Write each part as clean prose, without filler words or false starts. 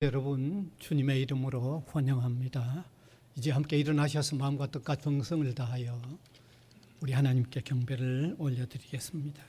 여러분, 주님의 이름으로 환영합니다. 이제 함께 일어나셔서 마음과 뜻과 정성을 다하여 우리 하나님께 경배를 올려드리겠습니다.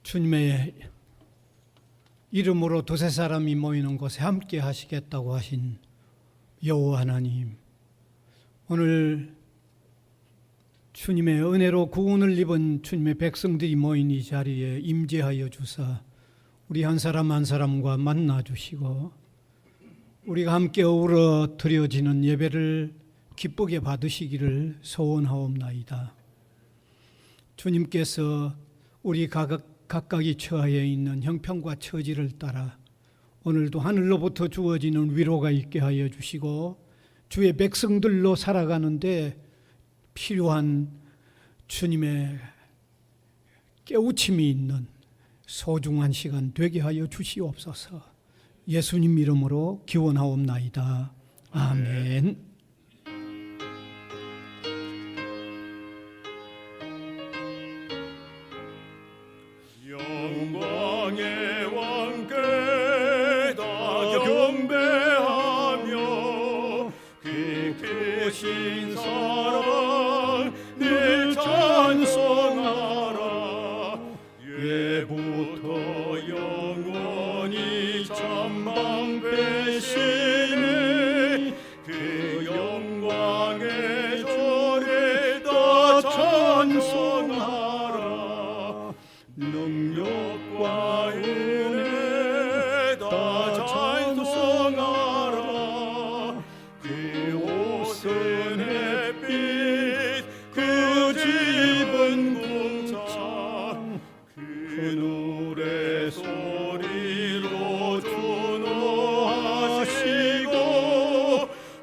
주님의 이름으로 두세 사람이 모이는 곳에 함께 하시겠다고 하신 여호와 하나님, 오늘 주님의 은혜로 구원을 입은 주님의 백성들이 모인 이 자리에 임재하여 주사 우리 한 사람 한 사람과 만나 주시고 우리가 함께 어우러 드려지는 예배를 기쁘게 받으시기를 소원하옵나이다. 주님께서 우리 각각이 처하여 있는 형편과 처지를 따라 오늘도 하늘로부터 주어지는 위로가 있게 하여 주시고 주의 백성들로 살아가는데 필요한 주님의 깨우침이 있는 소중한 시간 되게 하여 주시옵소서. 예수님 이름으로 기원하옵나이다. 아멘. 영광의 왕께 다 경배하며 깊으신 사랑 늘 찬송하라. 예부터 영원히 참방되시네. 그 영광의 절에 다 찬송하라. 능력과 은혜 다 찬송하라. 그 옷은 햇빛, 그 집은 궁창, 그늘의 소리로 준호하시고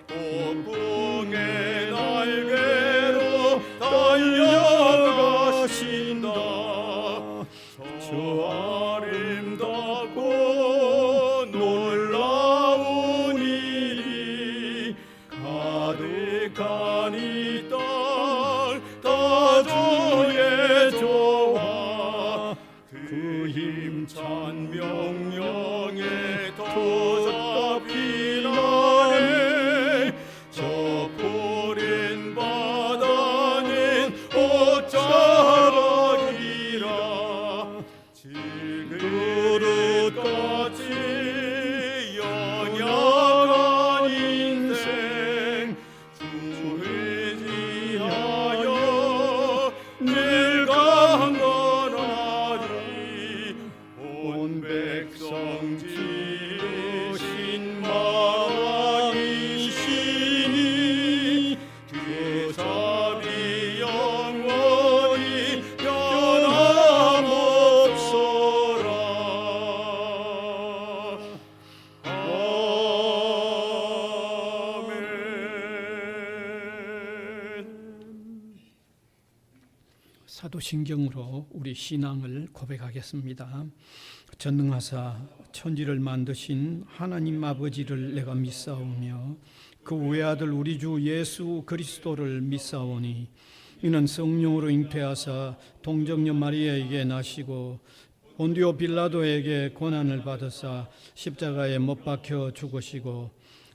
폭풍의 날개로 달려가신다. 저 아름답고 놀라운 일이 가득한 이 땅 다 주의 조화. 그 힘찬 명령에 터잡힌 아래 저 푸른 바다는 옷자락이라. 그릇같이 연약한 인생 주를 지하여 늘 강건하리. 온 백성 지으신 마이시니 그 자비 영원히 변함없소라. 아멘. 사도신경으로 우리 신앙을 고백하겠습니다. 전능하사 천지를 만드신 하나님 아버지를 내가 믿사오며 그 외아들 우리 주 예수 그리스도를 믿사오니 이는 성령으로 잉태하사 동정녀 마리아에게 나시고 본디오 빌라도에게 고난을 받으사 십자가에 못 박혀 죽으시고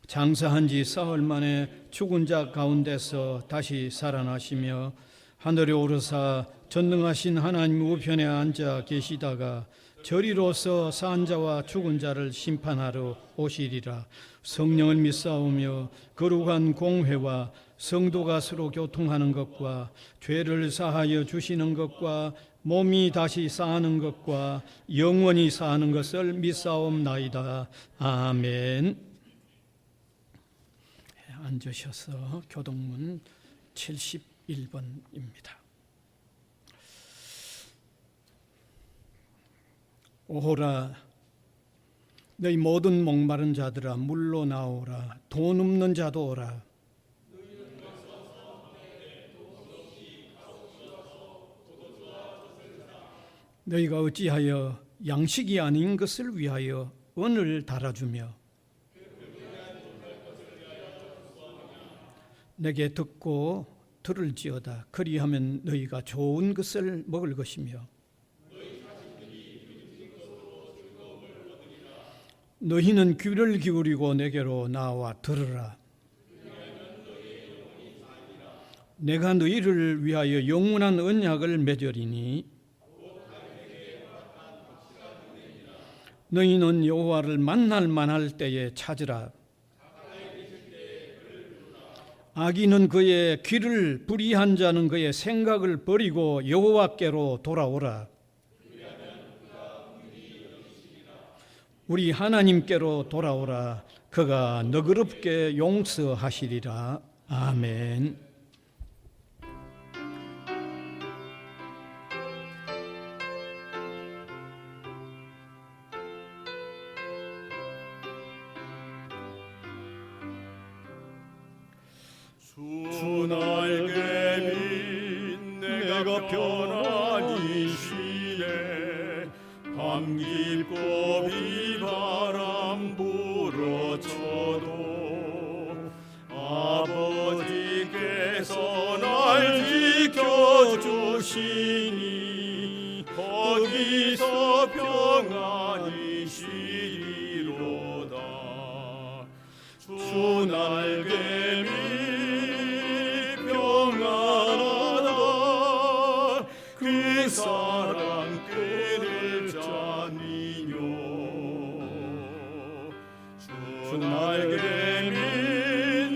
장사한 지 사흘 만에 죽은 자 가운데서 다시 살아나시며 하늘에 오르사 전능하신 하나님 우편에 앉아 계시다가 저리로서 산 자와 죽은 자를 심판하러 오시리라. 성령을 믿사오며 거룩한 공회와 성도가 서로 교통하는 것과 죄를 사하여 주시는 것과 몸이 다시 사는 것과 영원히 사는 것을 믿사옵나이다. 아멘. 앉으셔서 교동문 71번입니다. 오호라 너희 모든 목마른 자들아 물로 나오라. 돈 없는 자도 오라. 너희가 어찌하여 양식이 아닌 것을 위하여 은을 달아주며 내게 듣고 들을지어다. 그리하면 너희가 좋은 것을 먹을 것이며 너희는 귀를 기울이고 내게로 나와 들으라. 내가 너희를 위하여 영원한 언약을 맺으리니 너희는 여호와를 만날 만할 때에 찾으라. 악인은 그의 귀를 불의한 자는 그의 생각을 버리고 여호와께로 돌아오라. 우리 하나님께로 돌아오라. 그가 너그럽게 용서하시리라. 아멘. 주 날개 빛 내가 편안히 쉬네. 밤 깊고 비바람 불어쳐도 아버지께서 날 지켜주시니 거기서 평안히 쉬리로다. 주 날개 빛 평안하다. 그 사랑 끈을 짜니뇨. 주 날개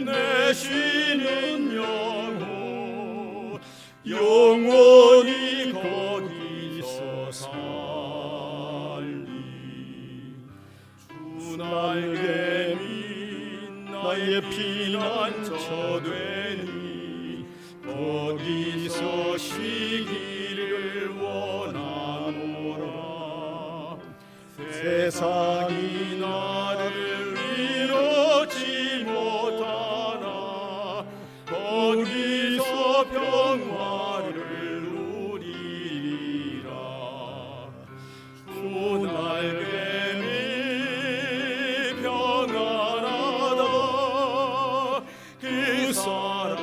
빛내시는 영혼 영원히 거기서 살리. 주 날개 빛 나의 피난처 되니 거기서 쉬기를 원하노라. 세상이 나를 이루지 못하나 거기서 평화를 누리리라. 주 날개 밑 평안하다. 그 사랑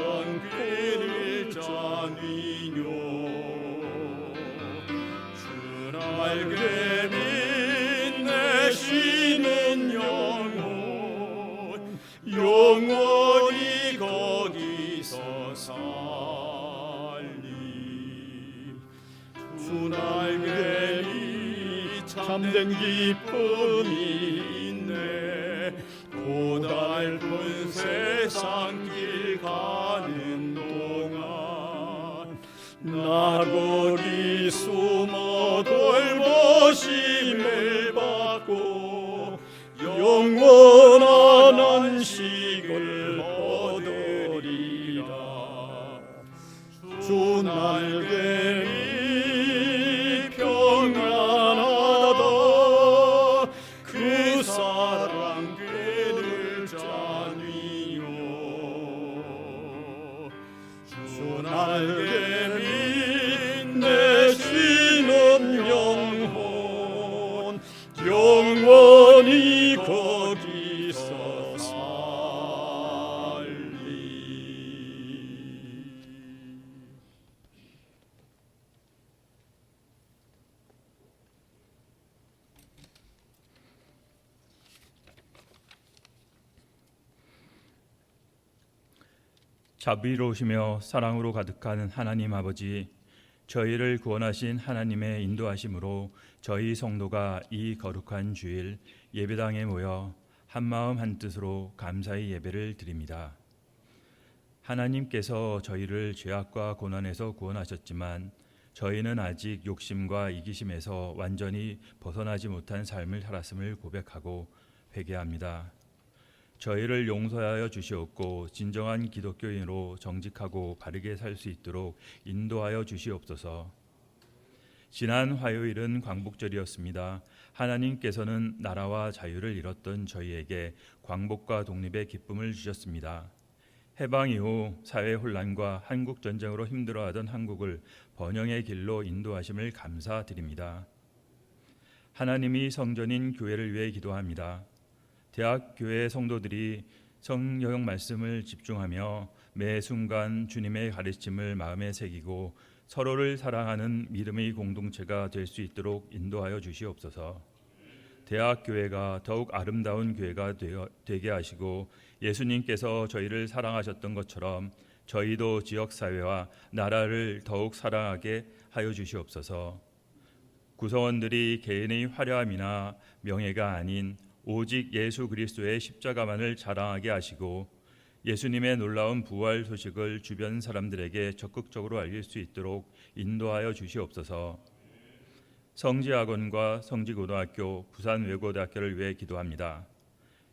끈을 짜니뇨. 주 날개 빛내시는 영혼 영원히 거기서 살리. 주 날개 밑 참된 기쁨이 있네. 고달픈 세상 길 가는 동안 나 거기 숨어 돌보심을 받고 영원한 안식을 얻으리라. 주 날개 밑 평안하다. 그 사랑 끈을 짜니요. 주 날개 빛내시는 영혼 영원히 거기서 살리. 자비로우시며 사랑으로 가득한 하나님 아버지, 저희를 구원하신 하나님의 인도하심으로 저희 성도가 이 거룩한 주일 예배당에 모여 한마음 한뜻으로 감사의 예배를 드립니다. 하나님께서 저희를 죄악과 고난에서 구원하셨지만 저희는 아직 욕심과 이기심에서 완전히 벗어나지 못한 삶을 살았음을 고백하고 회개합니다. 저희를 용서하여 주시옵고 진정한 기독교인으로 정직하고 바르게 살 수 있도록 인도하여 주시옵소서. 지난 화요일은 광복절이었습니다. 하나님께서는 나라와 자유를 잃었던 저희에게 광복과 독립의 기쁨을 주셨습니다. 해방 이후 사회 혼란과 한국 전쟁으로 힘들어하던 한국을 번영의 길로 인도하심을 감사드립니다. 하나님이 성전인 교회를 위해 기도합니다. 대학 교회 성도들이 성경 말씀을 집중하며 매 순간 주님의 가르침을 마음에 새기고 서로를 사랑하는 믿음의 공동체가 될 수 있도록 인도하여 주시옵소서. 대학 교회가 더욱 아름다운 교회가 되게 하시고 예수님께서 저희를 사랑하셨던 것처럼 저희도 지역 사회와 나라를 더욱 사랑하게 하여 주시옵소서. 구성원들이 개인의 화려함이나 명예가 아닌 오직 예수 그리스도의 십자가만을 자랑하게 하시고 예수님의 놀라운 부활 소식을 주변 사람들에게 적극적으로 알릴 수 있도록 인도하여 주시옵소서. 성지학원과 성지고등학교, 부산외고대학교를 위해 기도합니다.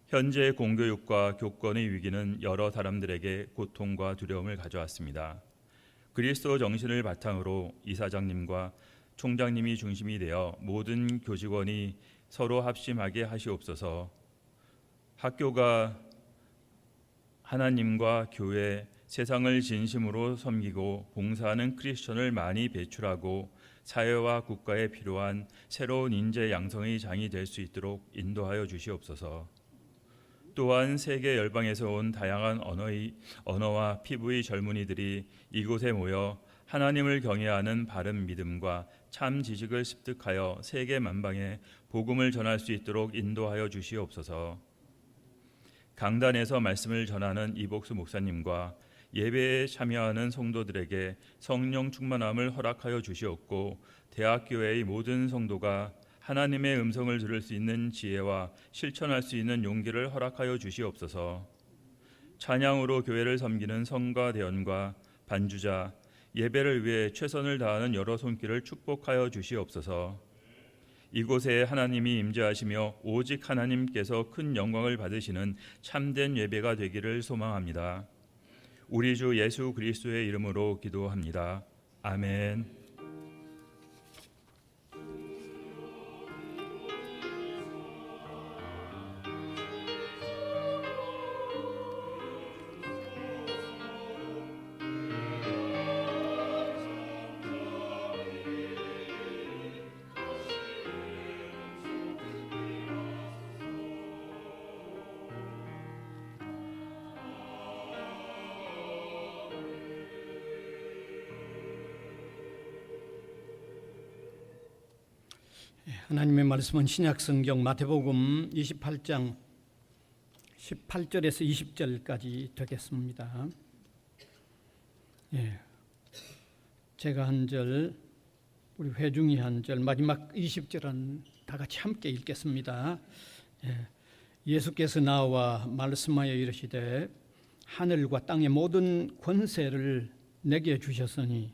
현재 공교육과 교권의 위기는 여러 사람들에게 고통과 두려움을 가져왔습니다. 그리스도 정신을 바탕으로 이사장님과 총장님이 중심이 되어 모든 교직원이 서로 합심하게 하시옵소서. 학교가 하나님과 교회, 세상을 진심으로 섬기고 봉사하는 크리스천을 많이 배출하고 사회와 국가에 필요한 새로운 인재 양성의 장이 될 수 있도록 인도하여 주시옵소서. 또한 세계 열방에서 온 다양한 언어와 피부의 젊은이들이 이곳에 모여 하나님을 경외하는 바른 믿음과 참 지식을 습득하여 세계 만방에 복음을 전할 수 있도록 인도하여 주시옵소서. 강단에서 말씀을 전하는 이복수 목사님과 예배에 참여하는 성도들에게 성령 충만함을 허락하여 주시옵고 대학교회의 모든 성도가 하나님의 음성을 들을 수 있는 지혜와 실천할 수 있는 용기를 허락하여 주시옵소서. 찬양으로 교회를 섬기는 성가 대원과 반주자, 예배를 위해 최선을 다하는 여러 손길을 축복하여 주시옵소서. 이곳에 하나님이 임재하시며 오직 하나님께서 큰 영광을 받으시는 참된 예배가 되기를 소망합니다. 우리 주 예수 그리스도의 이름으로 기도합니다. 아멘. 하나님의 말씀은 신약성경 마태복음 28장 18절에서 20절까지 되겠습니다. 제가 한 절, 우리 회중이 한 절, 마지막 20절은 다 같이 함께 읽겠습니다. 예수께서 나와 말씀하여 이르시되 하늘과 땅의 모든 권세를 내게 주셨으니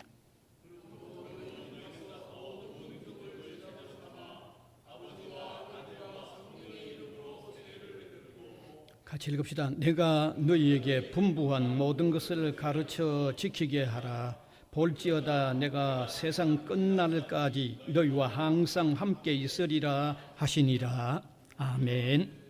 같이 읽읍시다. 내가 너희에게 분부한 모든 것을 가르쳐 지키게 하라. 볼지어다 내가 세상 끝날까지 너희와 항상 함께 있으리라 하시니라. 아멘.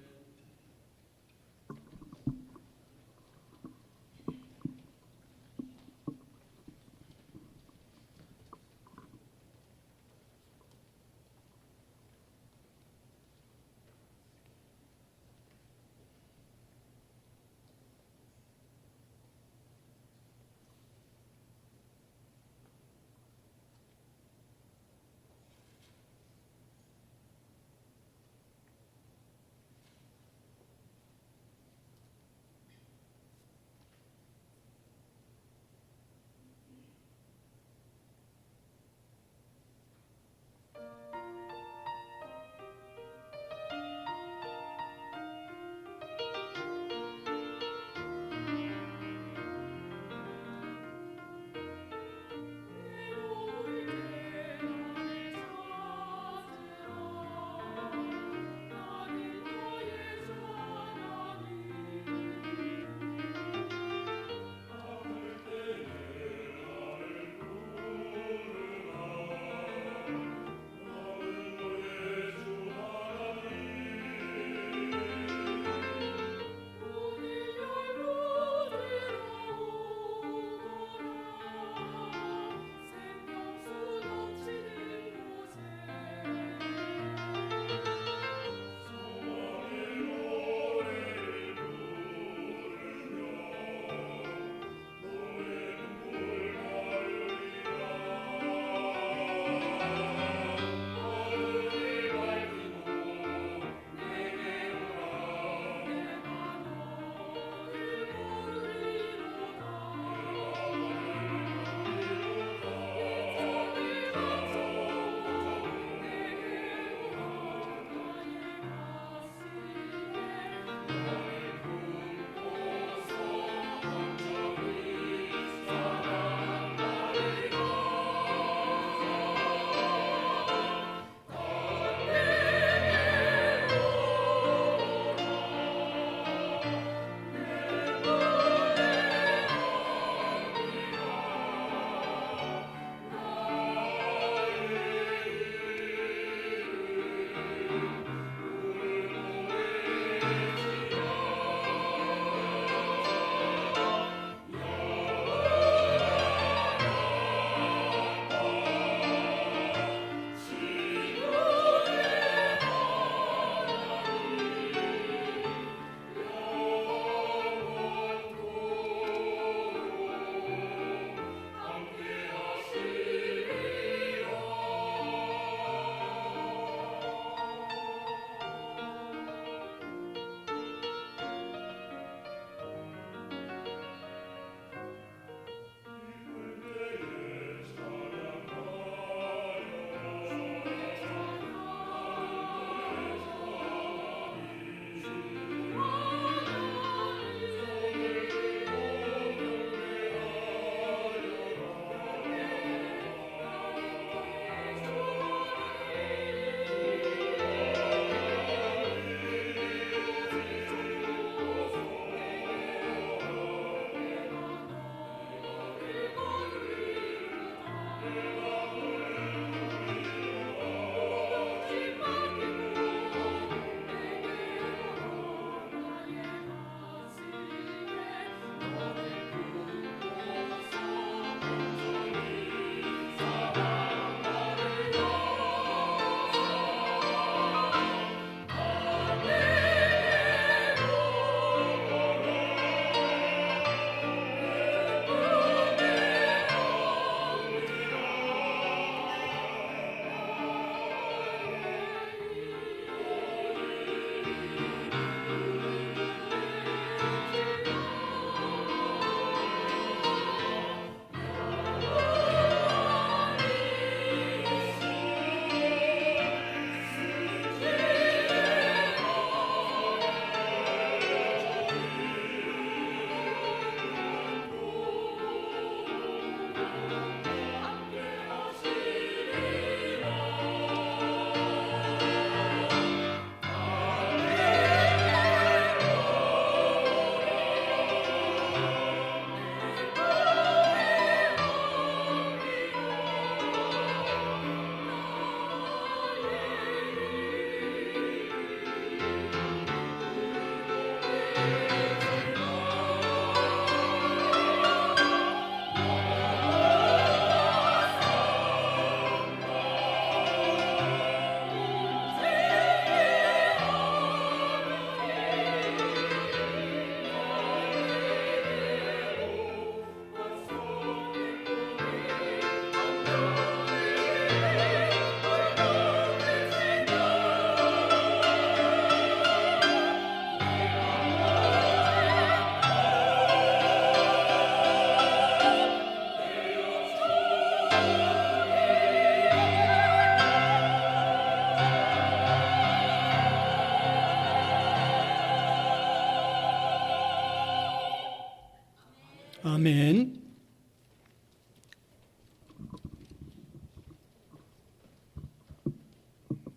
아멘.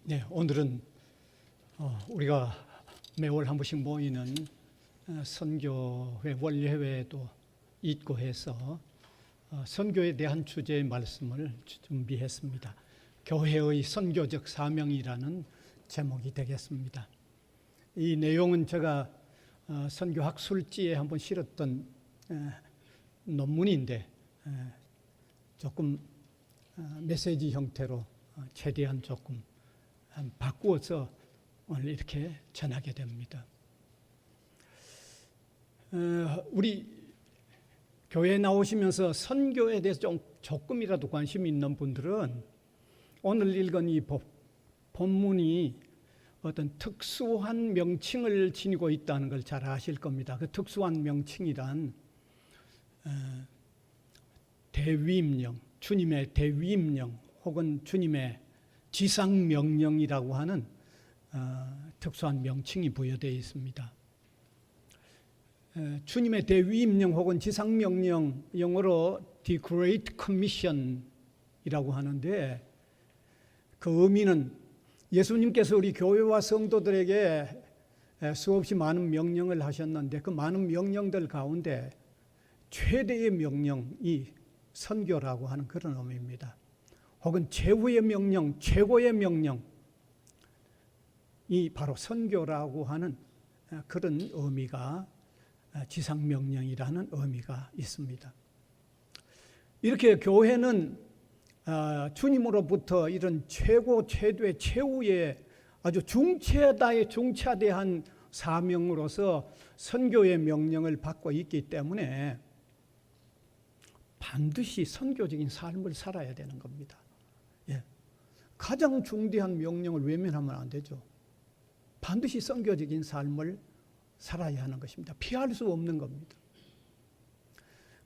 네, 오늘은 우리가 매월 한 번씩 모이는 선교회 원례회도 있고 해서 선교에 대한 주제의 말씀을 준비했습니다. 교회의 선교적 사명이라는 제목이 되겠습니다. 이 내용은 제가 선교학술지에 한번 실었던 논문인데 조금 메시지 형태로 최대한 조금 바꾸어서 오늘 이렇게 전하게 됩니다. 우리 교회에 나오시면서 선교에 대해서 조금이라도 관심이 있는 분들은 오늘 읽은 이 본문이 어떤 특수한 명칭을 지니고 있다는 걸 잘 아실 겁니다. 그 특수한 명칭이란 대위임령, 주님의 대위임령 혹은 주님의 지상명령이라고 하는 특수한 명칭이 부여되어 있습니다. 주님의 대위임령 혹은 지상명령, 영어로 The Great Commission이라고 하는데 그 의미는 예수님께서 우리 교회와 성도들에게 수없이 많은 명령을 하셨는데 그 많은 명령들 가운데 최대의 명령이 선교라고 하는 그런 의미입니다. 혹은 최후의 명령, 최고의 명령이 바로 선교라고 하는 그런 의미가 지상명령이라는 의미가 있습니다. 이렇게 교회는 주님으로부터 이런 최고, 최대, 최후의 아주 중차대한 사명으로서 선교의 명령을 받고 있기 때문에 반드시 선교적인 삶을 살아야 되는 겁니다. 예. 가장 중대한 명령을 외면하면 안 되죠. 반드시 선교적인 삶을 살아야 하는 것입니다. 피할 수 없는 겁니다.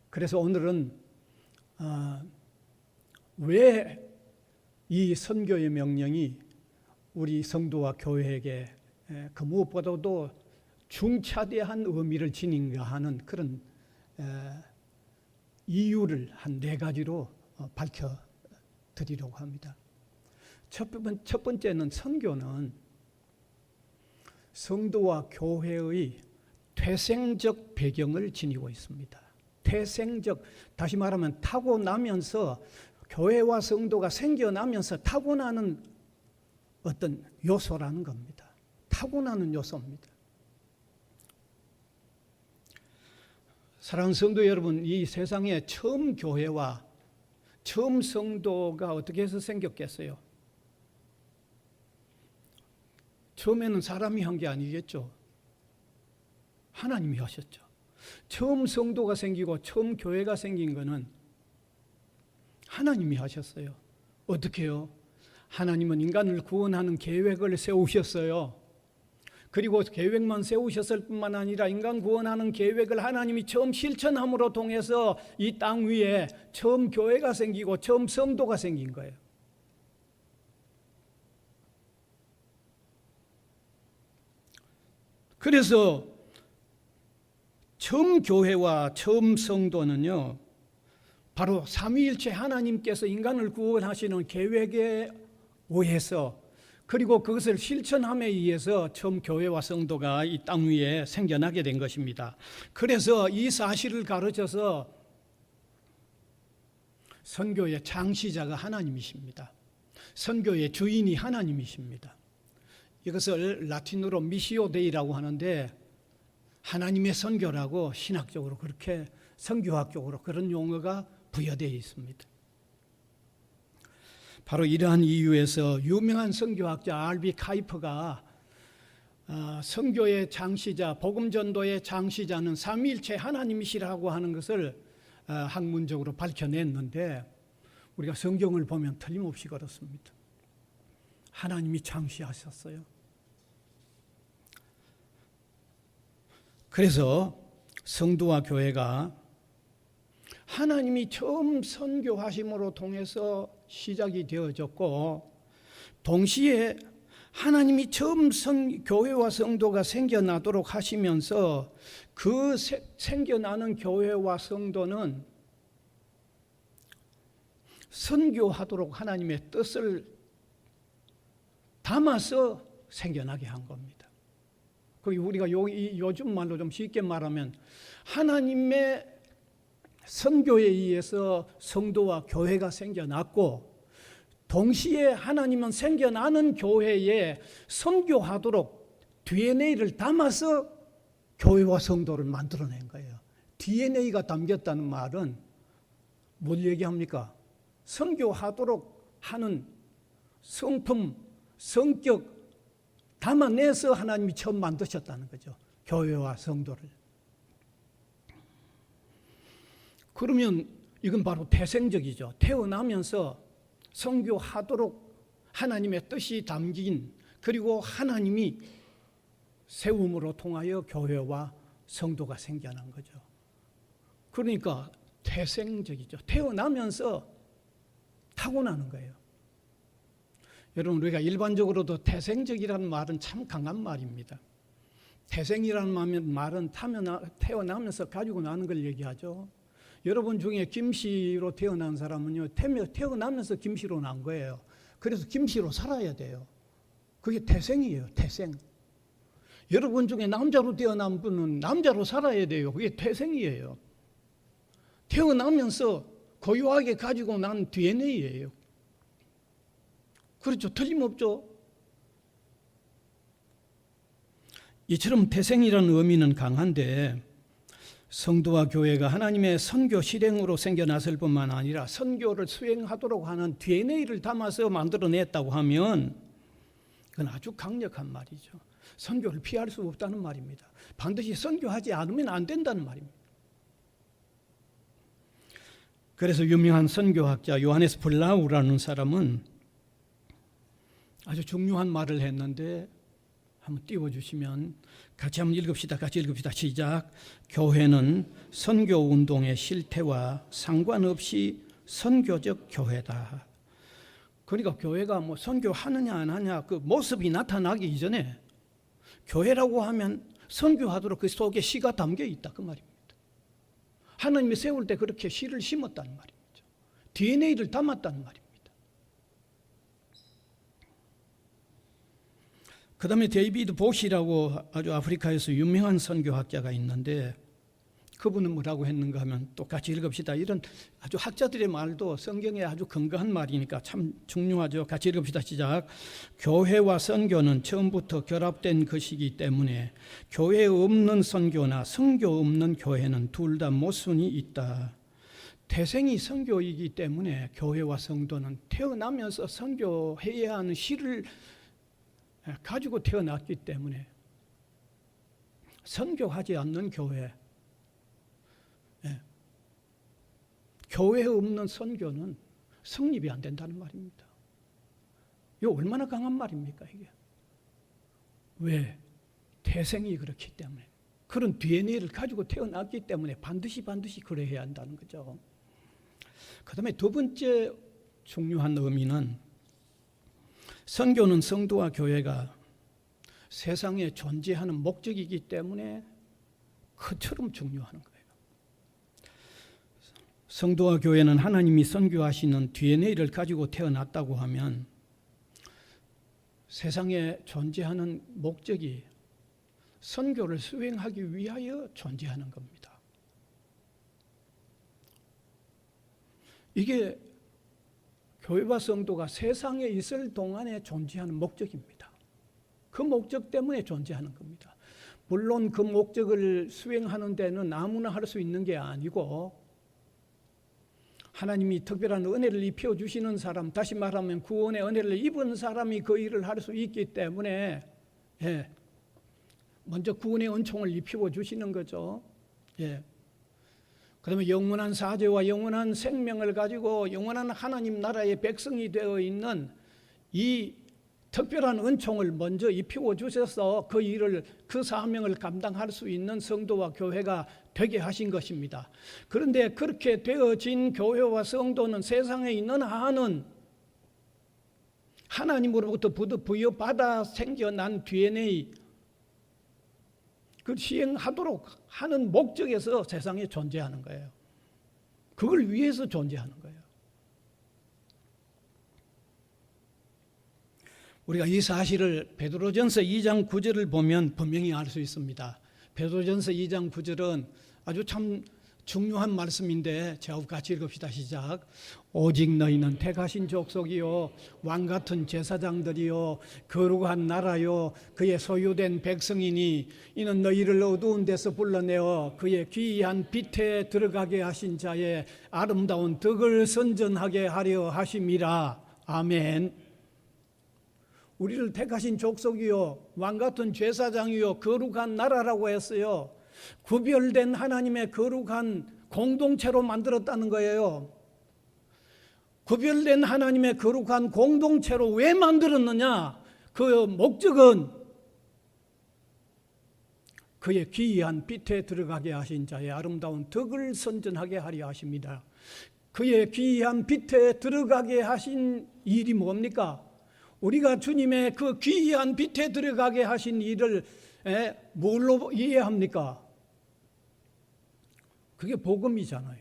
그래서 오늘은 왜 이 선교의 명령이 우리 성도와 교회에게 그 무엇보다도 중차대한 의미를 지닌가 하는 그런 이유를 한 4가지로 밝혀드리려고 합니다. 첫 번째는 선교는 성도와 교회의 태생적 배경을 지니고 있습니다. 태생적, 다시 말하면 타고나면서 교회와 성도가 생겨나면서 타고나는 어떤 요소라는 겁니다. 타고나는 요소입니다. 사랑하는 성도 여러분, 이 세상에 처음 교회와 처음 성도가 어떻게 해서 생겼겠어요? 처음에는 사람이 한 게 아니겠죠. 하나님이 하셨죠. 처음 성도가 생기고 처음 교회가 생긴 거는 하나님이 하셨어요. 어떻게요? 하나님은 인간을 구원하는 계획을 세우셨어요. 그리고 계획만 세우셨을 뿐만 아니라 인간 구원하는 계획을 하나님이 처음 실천함으로 통해서 이 땅 위에 처음 교회가 생기고 처음 성도가 생긴 거예요. 그래서 처음 교회와 처음 성도는요, 바로 삼위일체 하나님께서 인간을 구원하시는 계획에 의해서, 그리고 그것을 실천함에 의해서 처음 교회와 성도가 이 땅 위에 생겨나게 된 것입니다. 그래서 이 사실을 가르쳐서 선교의 창시자가 하나님이십니다. 선교의 주인이 하나님이십니다. 이것을 라틴어로 미시오 데이라고 하는데 하나님의 선교라고 신학적으로 그렇게 선교학적으로 그런 용어가 부여되어 있습니다. 바로 이러한 이유에서 유명한 선교학자 R.B. 카이퍼가 선교의 창시자, 복음전도의 창시자는 삼위일체 하나님이시라고 하는 것을 학문적으로 밝혀냈는데 우리가 성경을 보면 틀림없이 그렇습니다. 하나님이 창시하셨어요. 그래서 성도와 교회가 하나님이 처음 선교하심으로 통해서 시작이 되어졌고 동시에 하나님이 처음 교회와 성도가 생겨나도록 하시면서 그 생겨나는 교회와 성도는 선교하도록 하나님의 뜻을 담아서 생겨나게 한 겁니다. 그게 우리가 요즘 말로 좀 쉽게 말하면 하나님의 선교에 의해서 성도와 교회가 생겨났고, 동시에 하나님은 생겨나는 교회에 선교하도록 DNA를 담아서 교회와 성도를 만들어낸 거예요. DNA가 담겼다는 말은 뭘 얘기합니까? 선교하도록 하는 성품, 성격 담아내서 하나님이 처음 만드셨다는 거죠. 교회와 성도를. 그러면 이건 바로 태생적이죠. 태어나면서 선교하도록 하나님의 뜻이 담긴, 그리고 하나님이 세움으로 통하여 교회와 성도가 생겨난 거죠. 그러니까 태생적이죠. 태어나면서 타고나는 거예요. 여러분, 우리가 일반적으로도 태생적이라는 말은 참 강한 말입니다. 태생이라는 말은 태어나면서 가지고 나는 걸 얘기하죠. 여러분 중에 김씨로 태어난 사람은요, 태어나면서 김씨로 난 거예요. 그래서 김씨로 살아야 돼요. 그게 태생이에요, 태생. 여러분 중에 남자로 태어난 분은 남자로 살아야 돼요. 그게 태생이에요. 태어나면서 고유하게 가지고 난 DNA예요. 그렇죠. 틀림없죠. 이처럼 태생이라는 의미는 강한데, 성도와 교회가 하나님의 선교 실행으로 생겨났을 뿐만 아니라 선교를 수행하도록 하는 DNA를 담아서 만들어냈다고 하면 그건 아주 강력한 말이죠. 선교를 피할 수 없다는 말입니다. 반드시 선교하지 않으면 안 된다는 말입니다. 그래서 유명한 선교학자 요하네스 블라우라는 사람은 아주 중요한 말을 했는데, 한번 띄워주시면 같이 한번 읽읍시다. 같이 읽읍시다. 시작. 교회는 선교운동의 실태와 상관없이 선교적 교회다. 그러니까 교회가 뭐 선교하느냐 안 하냐 그 모습이 나타나기 이전에 교회라고 하면 선교하도록 그 속에 씨가 담겨 있다, 그 말입니다. 하나님이 세울 때 그렇게 씨를 심었다는 말입니다. DNA를 담았다는 말입니다. 그 다음에 데이비드 보시라고 아주 아프리카에서 유명한 선교학자가 있는데, 그분은 뭐라고 했는가 하면, 똑같이 읽읍시다. 이런 아주 학자들의 말도 성경에 아주 근거한 말이니까 참 중요하죠. 같이 읽읍시다. 시작. 교회와 선교는 처음부터 결합된 것이기 때문에 교회 없는 선교나 선교 없는 교회는 둘 다 모순이 있다. 태생이 선교이기 때문에 교회와 성도는 태어나면서 선교해야 하는 씨를 가지고 태어났기 때문에 선교하지 않는 교회, 교회 없는 선교는 성립이 안 된다는 말입니다. 이거 얼마나 강한 말입니까, 이게? 왜? 태생이 그렇기 때문에, 그런 DNA를 가지고 태어났기 때문에 반드시 그래야 한다는 거죠. 그 다음에 두 번째 중요한 의미는, 선교는 성도와 교회가 세상에 존재하는 목적이기 때문에 그처럼 중요한 거예요. 성도와 교회는 하나님이 선교하시는 DNA를 가지고 태어났다고 하면 세상에 존재하는 목적이 선교를 수행하기 위하여 존재하는 겁니다. 이게 교회와 성도가 세상에 있을 동안에 존재하는 목적입니다. 그 목적 때문에 존재하는 겁니다. 물론 그 목적을 수행하는 데는 아무나 할 수 있는 게 아니고, 하나님이 특별한 은혜를 입혀주시는 사람, 다시 말하면 구원의 은혜를 입은 사람이 그 일을 할 수 있기 때문에 먼저 구원의 은총을 입혀주시는 거죠. 그 다음에 영원한 사죄와 영원한 생명을 가지고 영원한 하나님 나라의 백성이 되어 있는 이 특별한 은총을 먼저 입히워 주셔서 그 일을, 그 사명을 감당할 수 있는 성도와 교회가 되게 하신 것입니다. 그런데 그렇게 되어진 교회와 성도는 세상에 있는 한은 하나님으로부터 부여받아 생겨난 DNA 그 시행하도록 하는 목적에서 세상에 존재하는 거예요. 그걸 위해서 존재하는 거예요. 우리가 이 사실을 베드로전서 2장 9절을 보면 분명히 알 수 있습니다. 베드로전서 2장 9절은 아주 참 중요한 말씀인데 제가 같이 읽읍시다. 시작. 오직 너희는 택하신 족속이요 왕같은 제사장들이요 거룩한 나라요 그의 소유된 백성이니 이는 너희를 어두운 데서 불러내어 그의 귀한 빛에 들어가게 하신 자의 아름다운 덕을 선전하게 하려 하심이라. 아멘. 우리를 택하신 족속이요 왕같은 제사장이요 거룩한 나라라고 했어요. 구별된 하나님의 거룩한 공동체로 만들었다는 거예요. 구별된 하나님의 거룩한 공동체로 왜 만들었느냐? 그 목적은 그의 기이한 빛에 들어가게 하신 자의 아름다운 덕을 선전하게 하려 하십니다. 그의 기이한 빛에 들어가게 하신 일이 뭡니까? 우리가 주님의 그 기이한 빛에 들어가게 하신 일을 뭘로 이해합니까? 그게 복음이잖아요.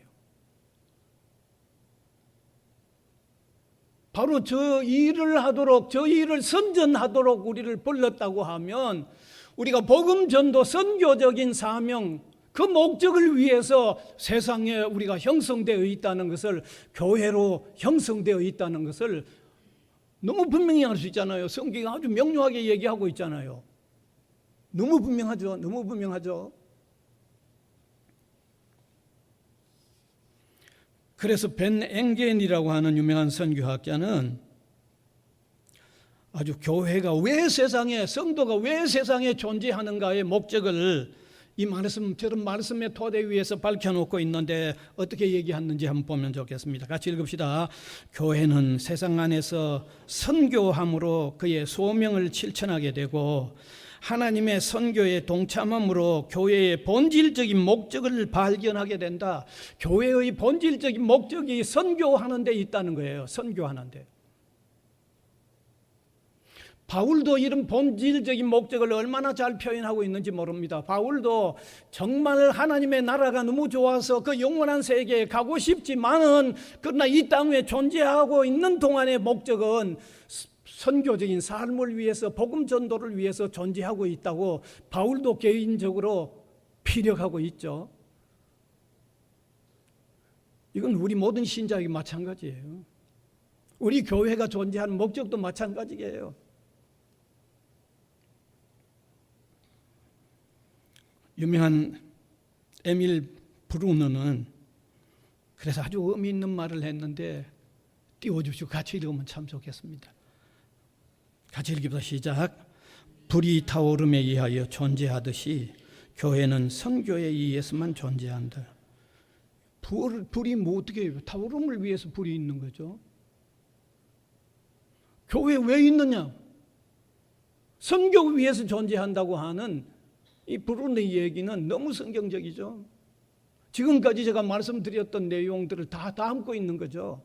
바로 저 일을 하도록, 저 일을 선전하도록 우리를 불렀다고 하면 우리가 복음 전도 선교적인 사명, 그 목적을 위해서 세상에 우리가 형성되어 있다는 것을, 교회로 형성되어 있다는 것을 너무 분명히 알 수 있잖아요. 성경이 아주 명료하게 얘기하고 있잖아요. 너무 분명하죠. 너무 분명하죠. 그래서 벤 엥겐이라고 하는 유명한 선교학자는 아주 교회가 왜 세상에, 성도가 왜 세상에 존재하는가의 목적을 이 말씀, 저런 말씀의 토대 위에서 밝혀놓고 있는데 어떻게 얘기하는지 한번 보면 좋겠습니다. 같이 읽읍시다. 교회는 세상 안에서 선교함으로 그의 소명을 실천하게 되고 하나님의 선교에 동참함으로 교회의 본질적인 목적을 발견하게 된다. 교회의 본질적인 목적이 선교하는 데 있다는 거예요. 선교하는 데. 바울도 이런 본질적인 목적을 얼마나 잘 표현하고 있는지 모릅니다. 바울도 정말 하나님의 나라가 너무 좋아서 그 영원한 세계에 가고 싶지만은 그러나 이 땅에 존재하고 있는 동안의 목적은 선교적인 삶을 위해서, 복음 전도를 위해서 존재하고 있다고 바울도 개인적으로 피력하고 있죠. 이건 우리 모든 신자에게 마찬가지예요. 우리 교회가 존재하는 목적도 마찬가지예요. 유명한 에밀 브루너는 그래서 아주 의미 있는 말을 했는데 띄워주시고 같이 읽으면 참 좋겠습니다. 같이 읽읍시다. 시작. 불이 타오름에 의하여 존재하듯이 교회는 선교에 의해서만 존재한다. 불이 뭐 어떻게 해요? 타오름을 위해서 불이 있는 거죠. 교회 왜 있느냐? 선교 위해서 존재한다고 하는 이 브루너의 얘기는 너무 성경적이죠. 지금까지 제가 말씀드렸던 내용들을 다 담고 있는 거죠.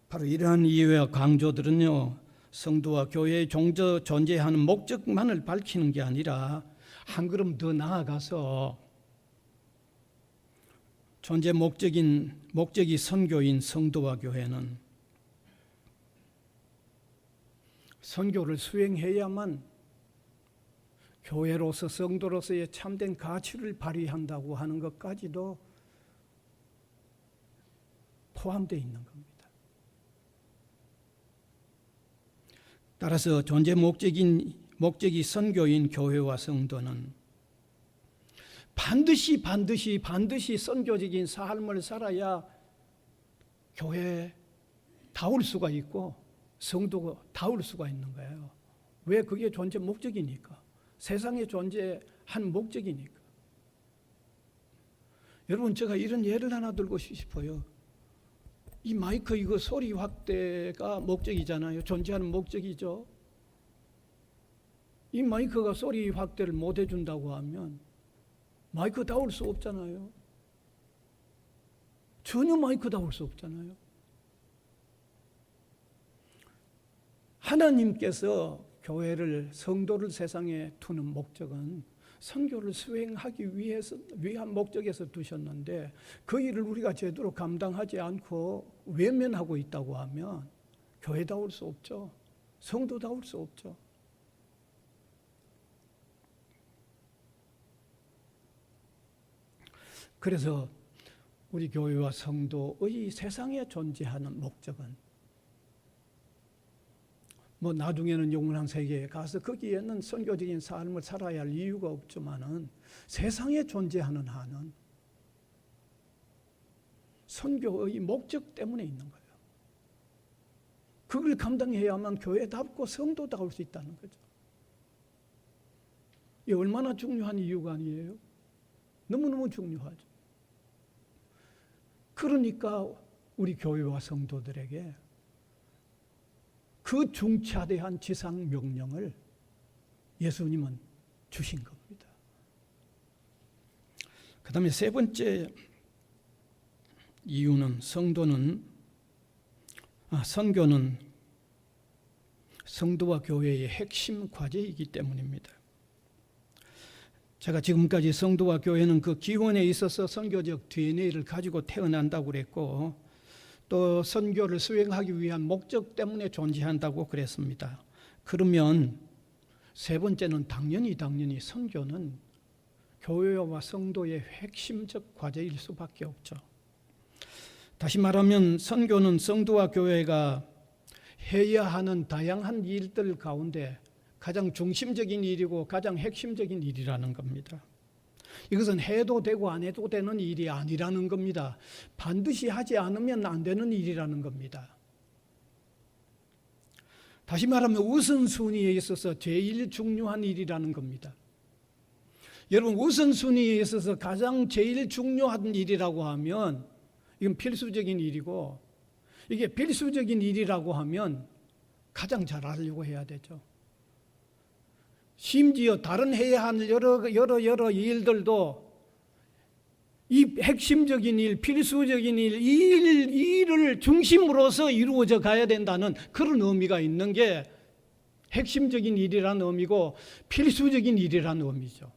바로 이러한 이유와 강조들은요, 성도와 교회의 존재하는 목적만을 밝히는 게 아니라 한 걸음 더 나아가서 존재 목적이 선교인 성도와 교회는 선교를 수행해야만 교회로서, 성도로서의 참된 가치를 발휘한다고 하는 것까지도 포함되어 있는 겁니다. 따라서 존재 목적이 선교인 교회와 성도는 반드시 선교적인 삶을 살아야 교회다울 수가 있고 성도가 다울 수가 있는 거예요. 왜? 그게 존재 목적이니까. 세상에 존재한 목적이니까. 여러분, 제가 이런 예를 하나 들고 싶어요. 이 마이크 이거 소리 확대가 목적이잖아요. 존재하는 목적이죠. 이 마이크가 소리 확대를 못 해준다고 하면 마이크 다울 수 없잖아요. 전혀 마이크다울 수 없잖아요. 하나님께서 교회를, 성도를 세상에 두는 목적은 선교를 수행하기 위한 목적에서 두셨는데 그 일을 우리가 제대로 감당하지 않고 외면하고 있다고 하면 교회다울 수 없죠. 성도다울 수 없죠. 그래서 우리 교회와 성도의 세상에 존재하는 목적은 뭐 나중에는 영원한 세계에 가서 거기에는 선교적인 삶을 살아야 할 이유가 없지만은 세상에 존재하는 한은 선교의 목적 때문에 있는 거예요. 그걸 감당해야만 교회답고 성도다울 수 있다는 거죠. 이게 얼마나 중요한 이유가 아니에요? 너무너무 중요하죠. 그러니까 우리 교회와 성도들에게 그 중차대한 지상 명령을 예수님은 주신 겁니다. 그 다음에 세 번째 이유는 선교는 성도와 교회의 핵심 과제이기 때문입니다. 제가 지금까지 성도와 교회는 그 기원에 있어서 선교적 DNA를 가지고 태어난다고 그랬고 또 선교를 수행하기 위한 목적 때문에 존재한다고 그랬습니다. 그러면 세 번째는 당연히 선교는 교회와 성도의 핵심적 과제일 수밖에 없죠. 다시 말하면 선교는 성도와 교회가 해야 하는 다양한 일들 가운데 가장 중심적인 일이고 가장 핵심적인 일이라는 겁니다. 이것은 해도 되고 안 해도 되는 일이 아니라는 겁니다. 반드시 하지 않으면 안 되는 일이라는 겁니다. 다시 말하면 우선순위에 있어서 제일 중요한 일이라는 겁니다. 여러분, 우선순위에 있어서 가장 제일 중요한 일이라고 하면 이건 필수적인 일이고, 이게 필수적인 일이라고 하면 가장 잘 하려고 해야 되죠. 심지어 다른 해야 할 여러 일들도 이 핵심적인 일, 필수적인 일, 이 일을 중심으로서 이루어져 가야 된다는 그런 의미가 있는 게 핵심적인 일이라는 의미고 필수적인 일이라는 의미죠.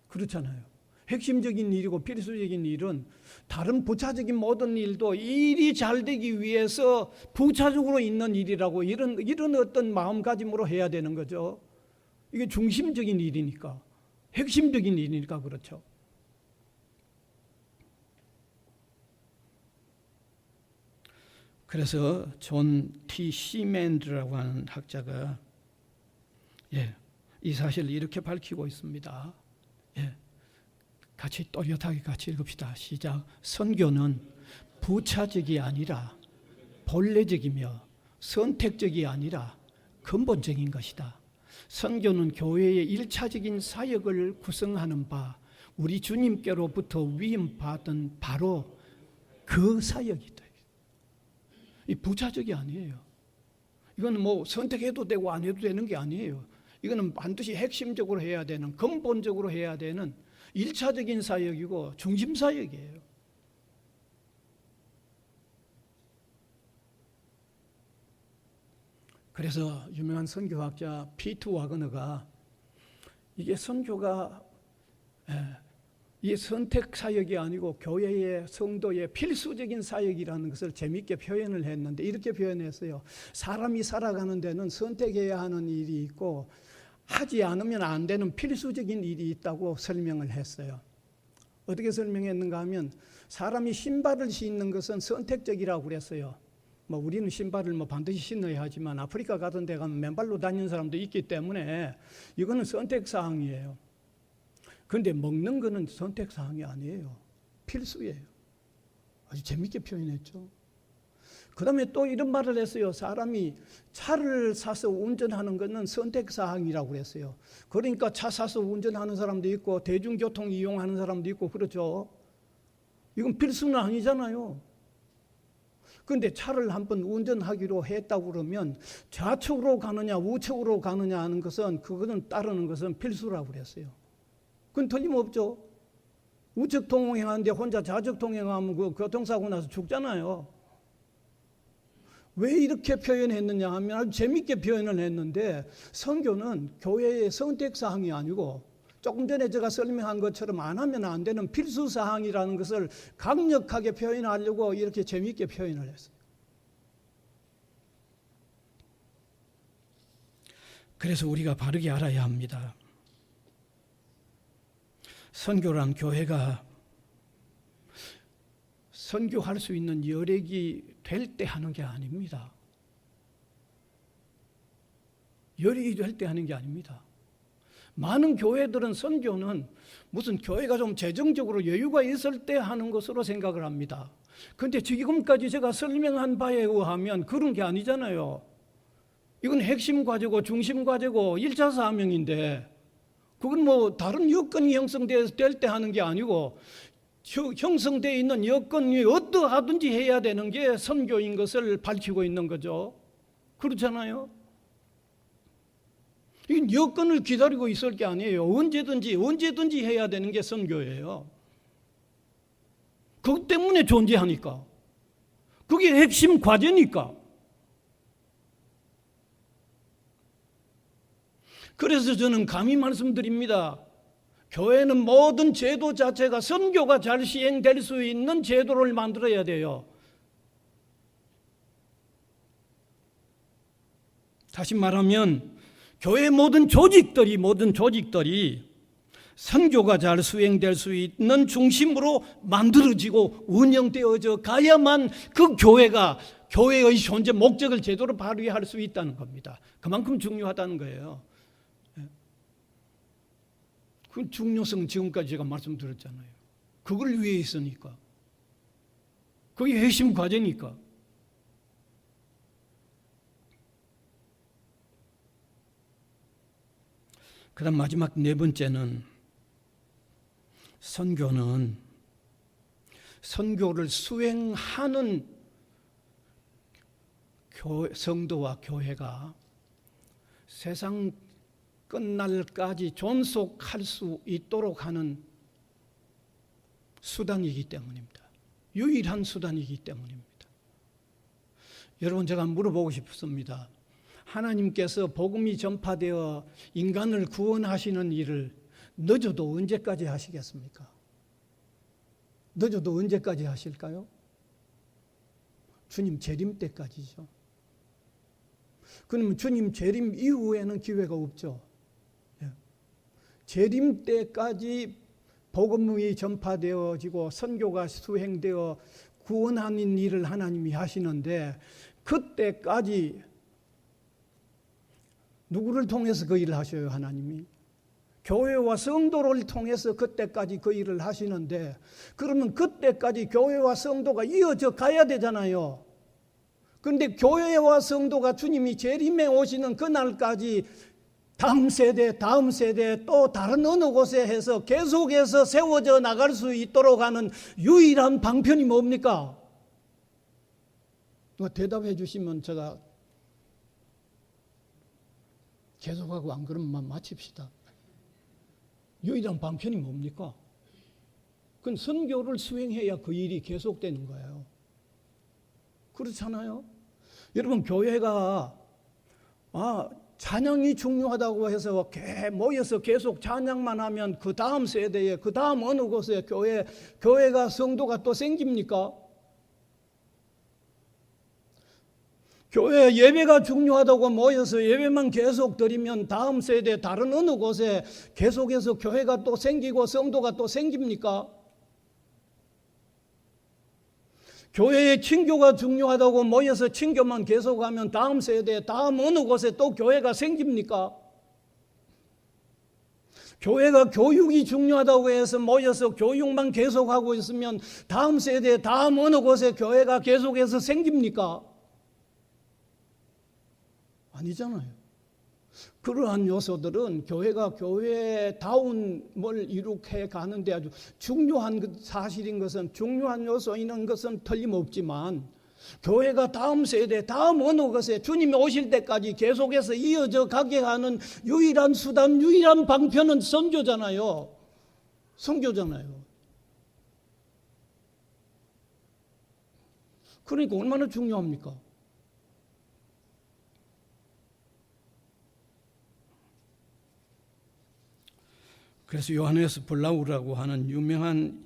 그렇잖아요. 핵심적인 일이고 필수적인 일은 다른 부차적인 모든 일도 일이 잘 되기 위해서 부차적으로 있는 일이라고 이런 어떤 마음가짐으로 해야 되는 거죠. 이게 중심적인 일이니까, 핵심적인 일이니까 그렇죠. 그래서 존 T. 시맨드라고 하는 학자가 이 사실을 이렇게 밝히고 있습니다. 같이 또렷하게 같이 읽읍시다. 시작. 선교는 부차적이 아니라 본래적이며 선택적이 아니라 근본적인 것이다. 선교는 교회의 일차적인 사역을 구성하는 바 우리 주님께로부터 위임받은 바로 그 사역이다. 이 부차적이 아니에요. 이건 뭐 선택해도 되고 안 해도 되는 게 아니에요. 이거는 반드시 핵심적으로 해야 되는, 근본적으로 해야 되는 일차적인 사역이고 중심 사역이에요. 그래서 유명한 선교학자 피트 와그너가 이게 선교가 이게 선택 사역이 아니고 교회의 성도의 필수적인 사역이라는 것을 재미있게 표현을 했는데 이렇게 표현했어요. 사람이 살아가는 데는 선택해야 하는 일이 있고 하지 않으면 안 되는 필수적인 일이 있다고 설명을 했어요. 어떻게 설명했는가 하면 사람이 신발을 신는 것은 선택적이라고 그랬어요. 뭐 우리는 신발을 뭐 반드시 신어야 하지만 아프리카 같은 데 가면 맨발로 다니는 사람도 있기 때문에 이거는 선택사항이에요. 그런데 먹는 거는 선택사항이 아니에요. 필수예요. 아주 재밌게 표현했죠. 그 다음에 또 이런 말을 했어요. 사람이 차를 사서 운전하는 것은 선택사항이라고 그랬어요. 그러니까 차 사서 운전하는 사람도 있고 대중교통 이용하는 사람도 있고 그렇죠. 이건 필수는 아니잖아요. 그런데 차를 한번 운전하기로 했다고 그러면 좌측으로 가느냐 우측으로 가느냐 하는 것은 그거는 따르는 것은 필수라고 그랬어요. 그건 틀림없죠. 우측 통행하는데 혼자 좌측 통행하면 그 교통사고 나서 죽잖아요. 왜 이렇게 표현했느냐 하면 아주 재밌게 표현을 했는데, 선교는 교회의 선택사항이 아니고 조금 전에 제가 설명한 것처럼 안 하면 안 되는 필수사항이라는 것을 강력하게 표현하려고 이렇게 재밌게 표현을 했어요. 그래서 우리가 바르게 알아야 합니다. 선교란 교회가 선교할 수 있는 여력이 될 때 하는 게 아닙니다. 여력이 될 때 하는 게 아닙니다. 많은 교회들은 선교는 무슨 교회가 좀 재정적으로 여유가 있을 때 하는 것으로 생각을 합니다. 그런데 지금까지 제가 설명한 바에 의하면 그런 게 아니잖아요. 이건 핵심 과제고 중심 과제고 1차 사명인데, 그건 뭐 다른 여건이 형성될 때 하는 게 아니고 형성되어 있는 여건이 어떠하든지 해야 되는 게 선교인 것을 밝히고 있는 거죠. 그렇잖아요. 이건 여건을 기다리고 있을 게 아니에요. 언제든지 해야 되는 게 선교예요. 그것 때문에 존재하니까. 그게 핵심 과제니까. 그래서 저는 감히 말씀드립니다. 교회는 모든 제도 자체가 선교가 잘 시행될 수 있는 제도를 만들어야 돼요. 다시 말하면 교회 모든 조직들이 선교가 잘 수행될 수 있는 중심으로 만들어지고 운영되어져 가야만 그 교회가 교회의 존재 목적을 제대로 발휘할 수 있다는 겁니다. 그만큼 중요하다는 거예요. 그 중요성 지금까지 제가 말씀드렸잖아요. 그걸 위해 있으니까. 그게 핵심 과제니까. 그 다음 마지막 네 번째는 선교를 수행하는 성도와 교회가 세상 끝날까지 존속할 수 있도록 하는 수단이기 때문입니다. 유일한 수단이기 때문입니다. 여러분, 제가 물어보고 싶습니다. 하나님께서 복음이 전파되어 인간을 구원하시는 일을 늦어도 언제까지 하시겠습니까? 늦어도 언제까지 하실까요? 주님 재림 때까지죠. 그러면 주님 재림 이후에는 기회가 없죠. 재림 때까지 복음이 전파되어지고 선교가 수행되어 구원하는 일을 하나님이 하시는데, 그때까지 누구를 통해서 그 일을 하셔요? 하나님이 교회와 성도를 통해서 그때까지 그 일을 하시는데, 그러면 그때까지 교회와 성도가 이어져 가야 되잖아요. 그런데 교회와 성도가 주님이 재림에 오시는 그날까지 다음 세대 또 다른 어느 곳에 해서 계속해서 세워져 나갈 수 있도록 하는 유일한 방편이 뭡니까? 누가 대답해 주시면 제가 계속하고, 안 그러면 마칩시다. 유일한 방편이 뭡니까? 그건 선교를 수행해야 그 일이 계속되는 거예요. 그렇잖아요. 여러분, 교회가 찬양이 중요하다고 해서 모여서 계속 찬양만 하면 그 다음 세대에, 그 다음 어느 곳에 교회가 성도가 또 생깁니까? 교회 예배가 중요하다고 모여서 예배만 계속 드리면 다음 세대 다른 어느 곳에 계속해서 교회가 또 생기고 성도가 또 생깁니까? 교회의 친교가 중요하다고 모여서 친교만 계속하면 다음 세대 다음 어느 곳에 또 교회가 생깁니까? 교회가 교육이 중요하다고 해서 모여서 교육만 계속하고 있으면 다음 세대 다음 어느 곳에 교회가 계속해서 생깁니까? 아니잖아요. 그러한 요소들은 교회가 교회다움을 이룩해 가는데 아주 중요한 사실인 것은, 중요한 요소인 것은 틀림없지만, 교회가 다음 세대, 다음 어느 곳에 주님이 오실 때까지 계속해서 이어져 가게 하는 유일한 수단, 유일한 방편은 선교잖아요. 선교잖아요. 그러니까 얼마나 중요합니까? 그래서 요하네스 블라우라고 하는 유명한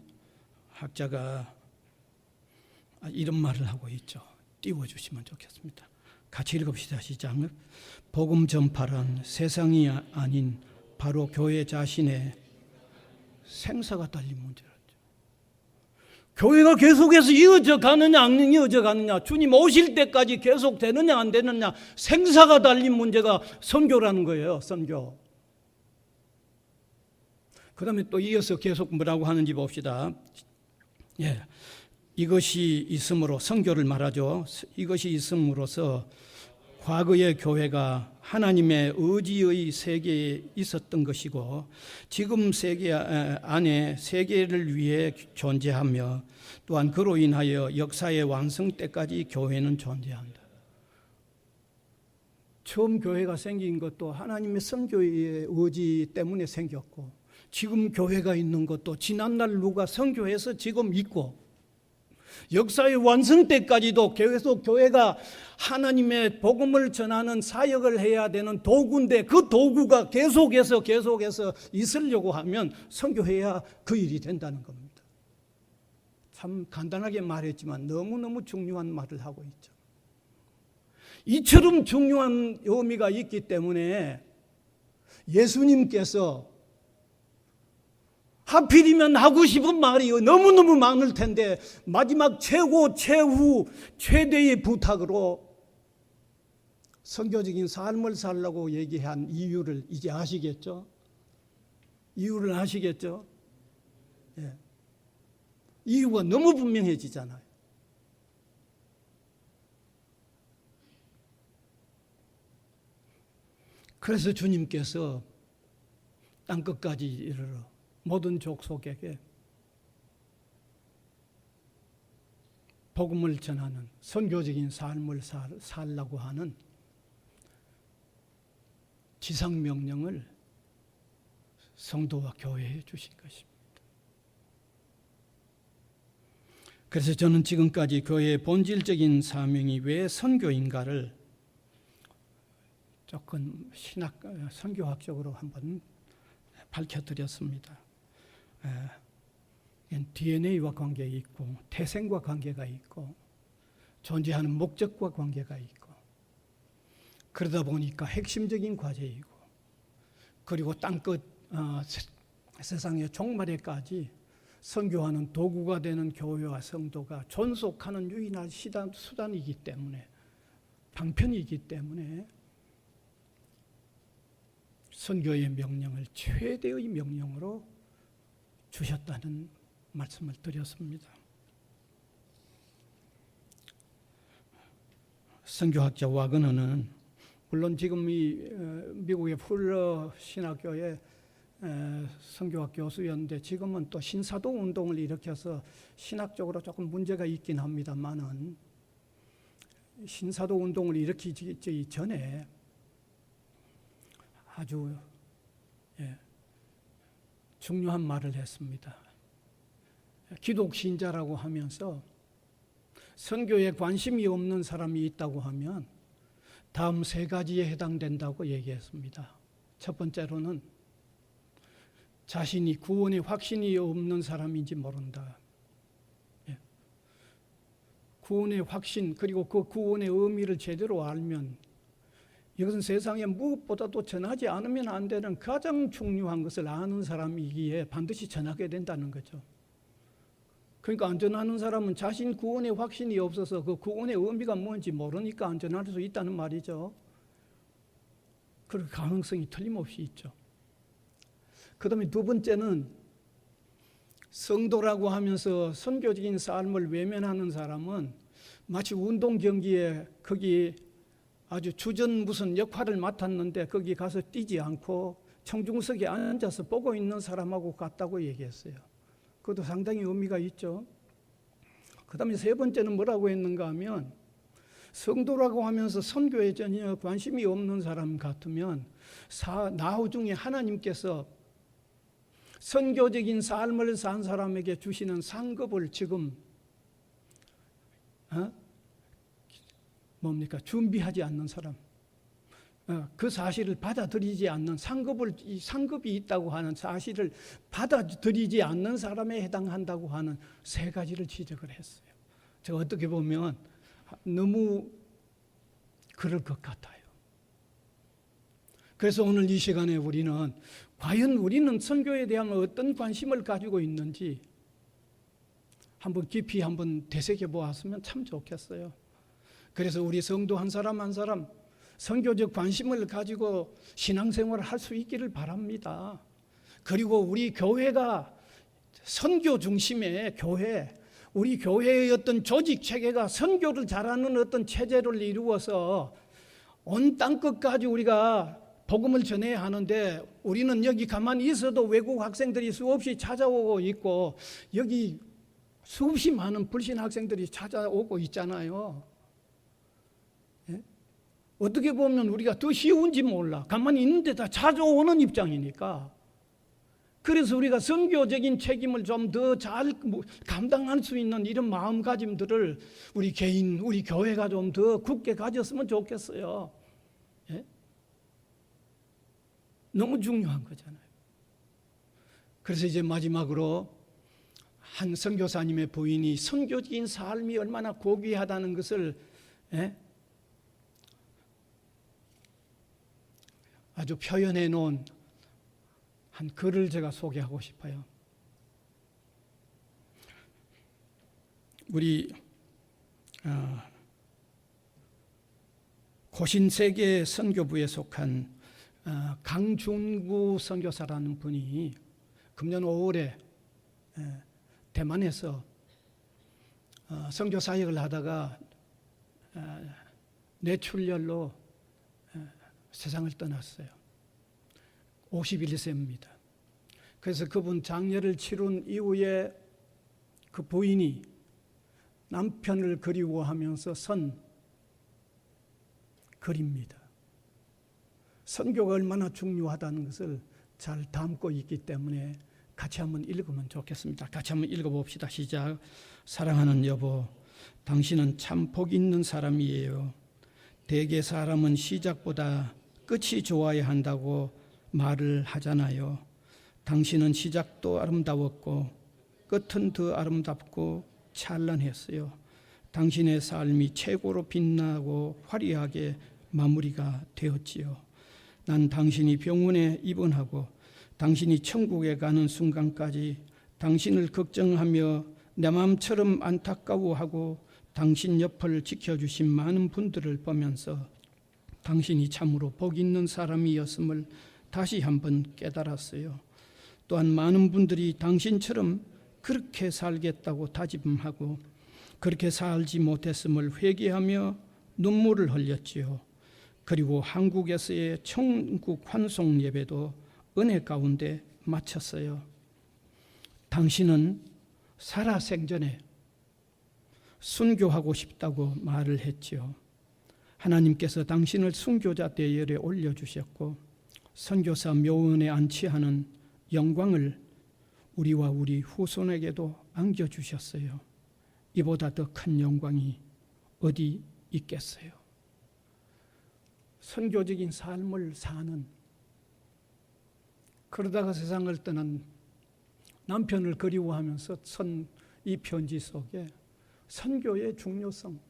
학자가 이런 말을 하고 있죠. 띄워주시면 좋겠습니다. 같이 읽읍시다. 시작. 복음 전파란 세상이 아닌 바로 교회 자신의 생사가 달린 문제라죠. 교회가 계속해서 이어져 가느냐 안 이어져 가느냐, 주님 오실 때까지 계속 되느냐 안 되느냐, 생사가 달린 문제가 선교라는 거예요. 선교. 그 다음에 또 이어서 계속 뭐라고 하는지 봅시다. 예, 이것이 있음으로, 선교를 말하죠. 이것이 있음으로써 과거의 교회가 하나님의 의지의 세계에 있었던 것이고 지금 세계 안에 세계를 위해 존재하며 또한 그로 인하여 역사의 완성 때까지 교회는 존재한다. 처음 교회가 생긴 것도 하나님의 선교의 의지 때문에 생겼고 지금 교회가 있는 것도 지난날 누가 선교해서 지금 있고 역사의 완성 때까지도 계속 교회가 하나님의 복음을 전하는 사역을 해야 되는 도구인데 그 도구가 계속해서 있으려고 하면 선교해야 그 일이 된다는 겁니다. 참 간단하게 말했지만 너무너무 중요한 말을 하고 있죠. 이처럼 중요한 의미가 있기 때문에 예수님께서 하필이면 하고 싶은 말이 너무너무 많을 텐데 마지막 최대의 부탁으로 선교적인 삶을 살라고 얘기한 이유를 이제 아시겠죠? 이유를 아시겠죠? 예. 이유가 너무 분명해지잖아요. 그래서 주님께서 땅끝까지 이르러 모든 족속에게 복음을 전하는 선교적인 삶을 살라고 하는 지상명령을 성도와 교회에 주신 것입니다. 그래서 저는 지금까지 교회의 본질적인 사명이 왜 선교인가를 조금 선교학적으로 한번 밝혀드렸습니다. DNA와 관계가 있고 태생과 관계가 있고 존재하는 목적과 관계가 있고 그러다 보니까 핵심적인 과제이고 그리고 땅끝 세상의 종말에까지 선교하는 도구가 되는 교회와 성도가 존속하는 유일한 수단이기 때문에 방편이기 때문에 선교의 명령을 최대의 명령으로 주셨다는 말씀을 드렸습니다. 선교학자 와그너는 물론 지금 이 미국의 풀러 신학교의 선교학 교수였는데 지금은 또 신사도 운동을 일으켜서 신학적으로 조금 문제가 있긴 합니다만은 신사도 운동을 일으키기 전에 아주 중요한 말을 했습니다. 기독 신자라고 하면서 선교에 관심이 없는 사람이 있다고 하면 다음 세 가지에 해당된다고 얘기했습니다. 첫 번째로는 자신이 구원의 확신이 없는 사람인지 모른다. 구원의 확신 그리고 그 구원의 의미를 제대로 알면 이것은 세상에 무엇보다도 전하지 않으면 안 되는 가장 중요한 것을 아는 사람이기에 반드시 전하게 된다는 거죠. 그러니까 안 전하는 사람은 자신 구원의 확신이 없어서 그 구원의 의미가 뭔지 모르니까 안 전할 수 있다는 말이죠. 그럴 가능성이 틀림없이 있죠. 그 다음에 두 번째는 성도라고 하면서 선교적인 삶을 외면하는 사람은 마치 운동 경기에 거기 아주 주전 무슨 역할을 맡았는데 거기 가서 뛰지 않고 청중석에 앉아서 보고 있는 사람하고 같다고 얘기했어요. 그것도 상당히 의미가 있죠. 그 다음에 세 번째는 뭐라고 했는가 하면 성도라고 하면서 선교에 전혀 관심이 없는 사람 같으면 나후 중에 하나님께서 선교적인 삶을 산 사람에게 주시는 상급을 지금 뭡니까? 준비하지 않는 사람. 그 사실을 받아들이지 않는 상급이 있다고 하는 사실을 받아들이지 않는 사람에 해당한다고 하는 세 가지를 지적을 했어요. 제가 어떻게 보면 너무 그럴 것 같아요. 그래서 오늘 이 시간에 우리는 과연 우리는 선교에 대한 어떤 관심을 가지고 있는지 한번 깊이 한번 되새겨 보았으면 참 좋겠어요. 그래서 우리 성도 한 사람 한 사람 선교적 관심을 가지고 신앙생활을 할 수 있기를 바랍니다. 그리고 우리 교회가 선교 중심의 교회, 우리 교회의 어떤 조직 체계가 선교를 잘하는 어떤 체제를 이루어서 온 땅 끝까지 우리가 복음을 전해야 하는데 우리는 여기 가만히 있어도 외국 학생들이 수없이 찾아오고 있고 여기 수없이 많은 불신 학생들이 찾아오고 있잖아요. 예? 어떻게 보면 우리가 더 쉬운지 몰라. 가만히 있는데 다 찾아오는 입장이니까. 그래서 우리가 선교적인 책임을 좀 더 잘 감당할 수 있는 이런 마음가짐들을 우리 개인, 우리 교회가 좀 더 굳게 가졌으면 좋겠어요. 예? 너무 중요한 거잖아요. 그래서 이제 마지막으로 한 선교사님의 부인이 선교적인 삶이 얼마나 고귀하다는 것을 아주 표현해 놓은 한 글을 제가 소개하고 싶어요. 우리 고신세계 선교부에 속한 강준구 선교사라는 분이 금년 5월에 대만에서 선교 사역을 하다가 뇌출혈로 세상을 떠났어요. 51세입니다. 그래서 그분 장례를 치룬 이후에 그 부인이 남편을 그리워하면서 선 글입니다. 선교가 얼마나 중요하다는 것을 잘 담고 있기 때문에 같이 한번 읽으면 좋겠습니다. 같이 한번 읽어봅시다. 시작. 사랑하는 여보, 당신은 참 복 있는 사람이에요. 대개 사람은 시작보다 끝이 좋아야 한다고 말을 하잖아요. 당신은 시작도 아름다웠고 끝은 더 아름답고 찬란했어요. 당신의 삶이 최고로 빛나고 화려하게 마무리가 되었지요. 난 당신이 병원에 입원하고 당신이 천국에 가는 순간까지 당신을 걱정하며 내 마음처럼 안타까워하고 당신 옆을 지켜주신 많은 분들을 보면서 당신이 참으로 복 있는 사람이었음을 다시 한번 깨달았어요. 또한 많은 분들이 당신처럼 그렇게 살겠다고 다짐하고 그렇게 살지 못했음을 회개하며 눈물을 흘렸지요. 그리고 한국에서의 천국 환송 예배도 은혜 가운데 마쳤어요. 당신은 살아생전에 순교하고 싶다고 말을 했지요. 하나님께서 당신을 순교자 대열에 올려주셨고 선교사 묘원에 안치하는 영광을 우리와 우리 후손에게도 안겨주셨어요. 이보다 더 큰 영광이 어디 있겠어요? 선교적인 삶을 사는, 그러다가 세상을 떠난 남편을 그리워하면서 쓴 이 편지 속에 선교의 중요성,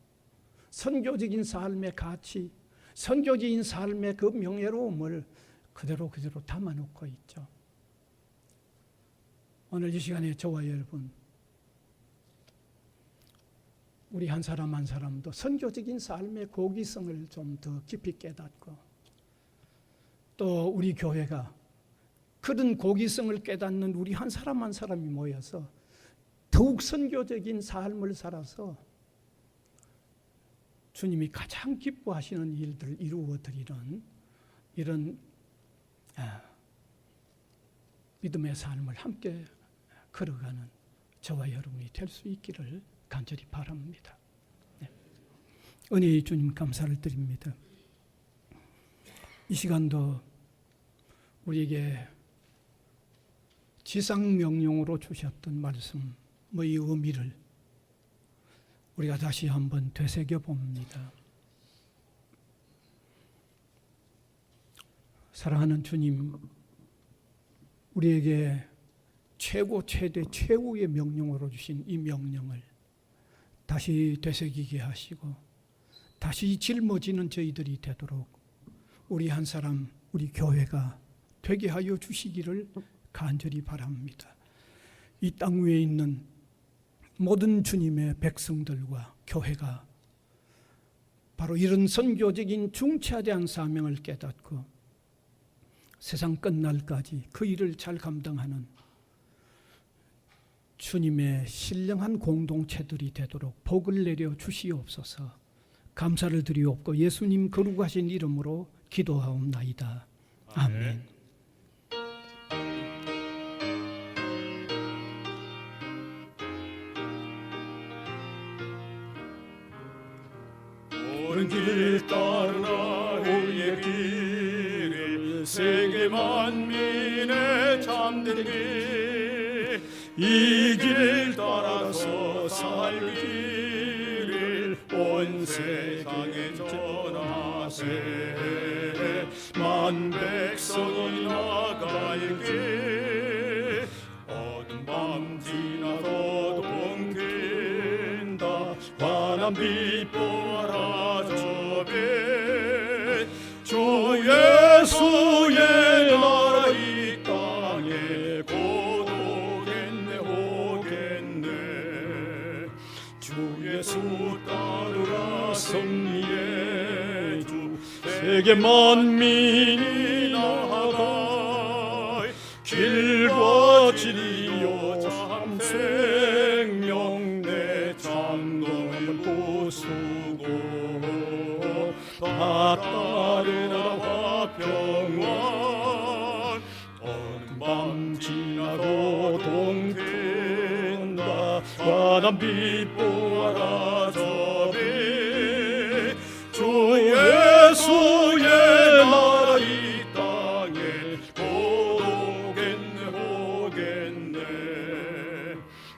선교적인 삶의 가치, 선교적인 삶의 그 명예로움을 그대로 담아놓고 있죠. 오늘 이 시간에 저와 여러분, 우리 한 사람 한 사람도 선교적인 삶의 고귀성을 좀 더 깊이 깨닫고 또 우리 교회가 그런 고귀성을 깨닫는 우리 한 사람 한 사람이 모여서 더욱 선교적인 삶을 살아서 주님이 가장 기뻐하시는 일들을 이루어드리는 이런 믿음의 삶을 함께 걸어가는 저와 여러분이 될 수 있기를 간절히 바랍니다. 네. 은혜의 주님 감사를 드립니다. 이 시간도 우리에게 지상명령으로 주셨던 말씀, 이 의미를 우리가 다시 한번 되새겨 봅니다. 사랑하는 주님, 우리에게 최고 최대 최후의 명령으로 주신 이 명령을 다시 되새기게 하시고 다시 짊어지는 저희들이 되도록 우리 한 사람, 우리 교회가 되게 하여 주시기를 간절히 바랍니다. 이 땅 위에 있는 모든 주님의 백성들과 교회가 바로 이런 선교적인 중차대한 사명을 깨닫고 세상 끝날까지 그 일을 잘 감당하는 주님의 신령한 공동체들이 되도록 복을 내려 주시옵소서. 감사를 드리옵고 예수님 거룩하신 이름으로 기도하옵나이다. 아멘. 옳은 길 따르라 우리의 길을 세계 만민의 참된 길, 이 길 따라서 살기를 온 세상에 전하세. 만 백성이 나갈 길, 어두운 밤 지나도 동긴다. 환한 빛 보아라 저배, 주 예수의 나라 이 땅에 곧 오겠네 오겠네. 주 예수 따르라 승리의 주, 세계 만민이 나아가 길과 진리요 참 생명 내 참동을 부수고 다 따르라 화평원. 어두운 밤 지나도 동튼다. 환한 빛 보아라 저비, 주 예수의 나라 이 땅에 곧 오겠네 오겠네.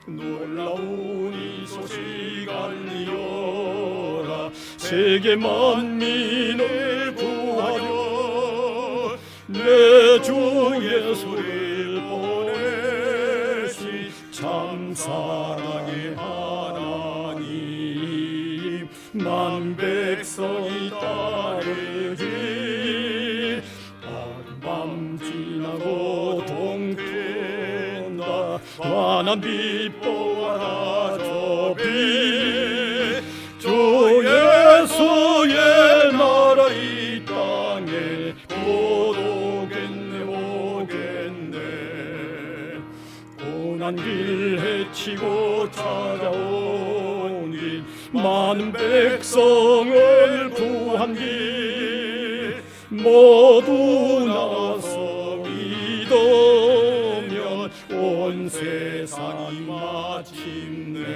놀라운 이 소식 알리어라. 세계 만민을 구하려 내 주 예수를 보내신 참 사랑의 하나님, 만 백성이 따르길. 어두운 밤 지나고 동튼다. 환한 빛 보아라 저빛, 주 예수의 나라 이 땅에 곧 오겠네 오겠네. 고난 길 헤치고 찾아온 길, 많은 백성을 구한 길, 모두 나서 믿으면 온 세상이 마침내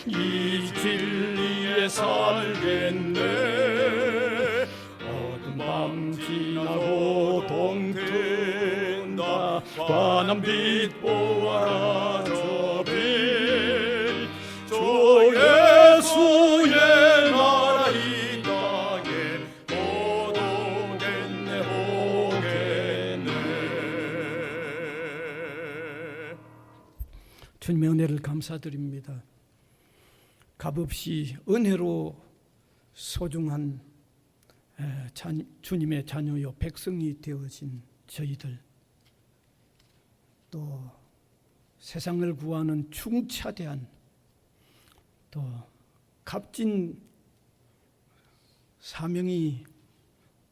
이 진리에 살겠네. 어두운 밤 지나고 동튼다. 환한 빛 보아라 저빛, 주 예수의 나라 이 땅에 곧 오겠네 오겠네. 주님의 은혜를 감사드립니다. 값없이 은혜로 소중한 주님의 자녀요 백성이 되어진 저희들, 또 세상을 구하는 중차대한 또 값진 사명이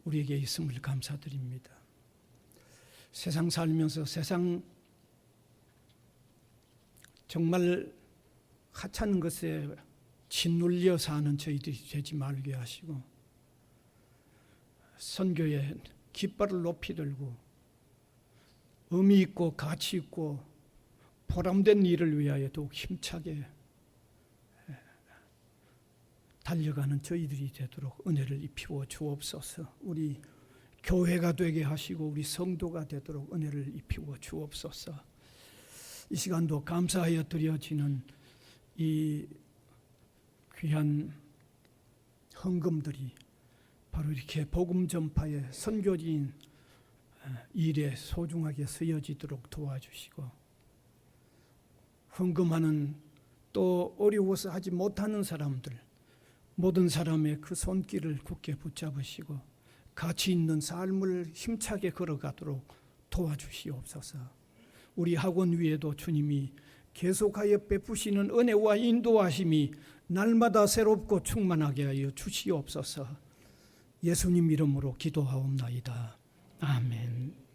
우리에게 있음을 감사드립니다. 세상 살면서 세상 정말 하찮은 것에 짓눌려 사는 저희들이 되지 말게 하시고 선교에 깃발을 높이 들고 의미 있고 가치 있고 보람된 일을 위하여 더욱 힘차게 달려가는 저희들이 되도록 은혜를 입히워 주옵소서. 우리 교회가 되게 하시고 우리 성도가 되도록 은혜를 입히워 주옵소서. 이 시간도 감사하여 드려지는 이 귀한 헌금들이 바로 이렇게 복음 전파의 선교지인 일에 소중하게 쓰여지도록 도와주시고, 헌금하는 또 어려워서 하지 못하는 사람들, 모든 사람의 그 손길을 굳게 붙잡으시고 가치 있는 삶을 힘차게 걸어가도록 도와주시옵소서. 우리 학원 위에도 주님이 계속하여 베푸시는 은혜와 인도하심이 날마다 새롭고 충만하게 하여 주시옵소서. 예수님 이름으로 기도하옵나이다. 아멘.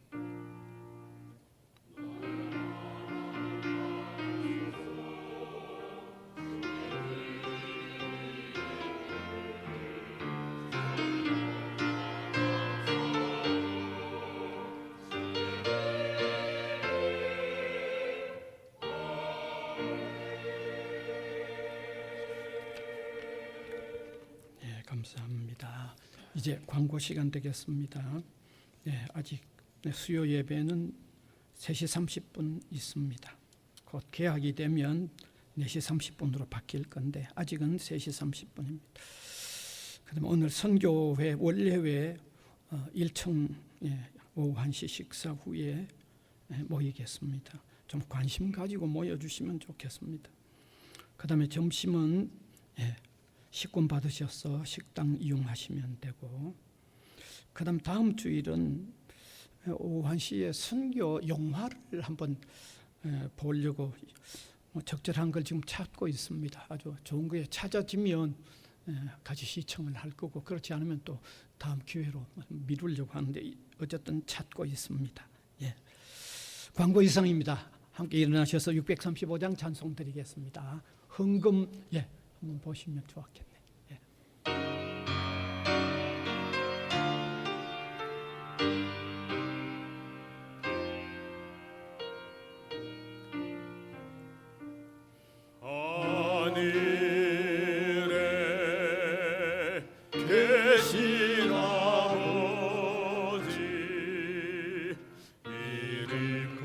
감사합니다. 이제 광고 시간 되겠습니다. 아직 수요 예배는 3시 30분 있습니다. 곧 개학이 되면 4시 30분으로 바뀔 건데 아직은 3시 30분입니다. 그다음에 오늘 선교회 원례회 1층 오후 1시 식사 후에 모이겠습니다. 좀 관심 가지고 모여주시면 좋겠습니다. 그다음에 점심은 식권 받으셔서 식당 이용하시면 되고, 그다음 다음 주일은 오후 1시에 선교 영화를 한번 보려고 적절한 걸 지금 찾고 있습니다. 아주 좋은 거에 찾아지면 같이 시청을 할 거고, 그렇지 않으면 또 다음 기회로 미루려고 하는데 어쨌든 찾고 있습니다. 광고 이상입니다. 함께 일어나셔서 635장 찬송 드리겠습니다. 헌금 한번 보시면 좋겠네요. 하늘에 계신 아버지 이름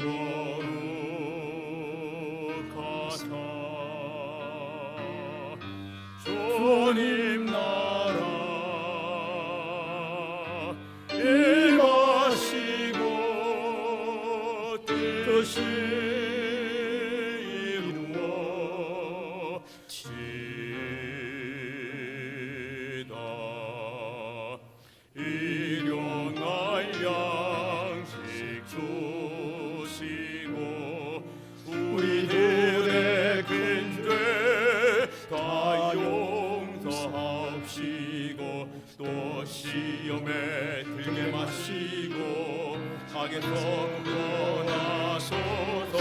거룩하사 주님 나라 임하시고 뜻이 이루어지다. 일용할 양식 주시고 우리들의 큰 죄 다 용서하시고 또 시험에 들게 마시고 악에서 구원하소서.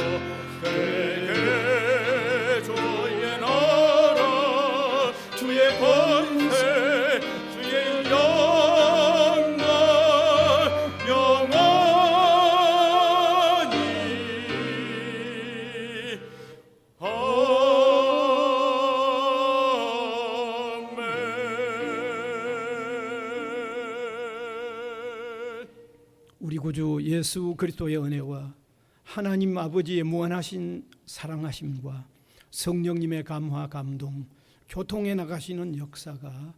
되게 주의 나라 주의 권세 주의 영광 영원히 아멘. 우리 구주 예수 그리스도의 은혜와 하나님 아버지의 무한하신 사랑하심과 성령님의 감화 감동 교통해 나가시는 역사가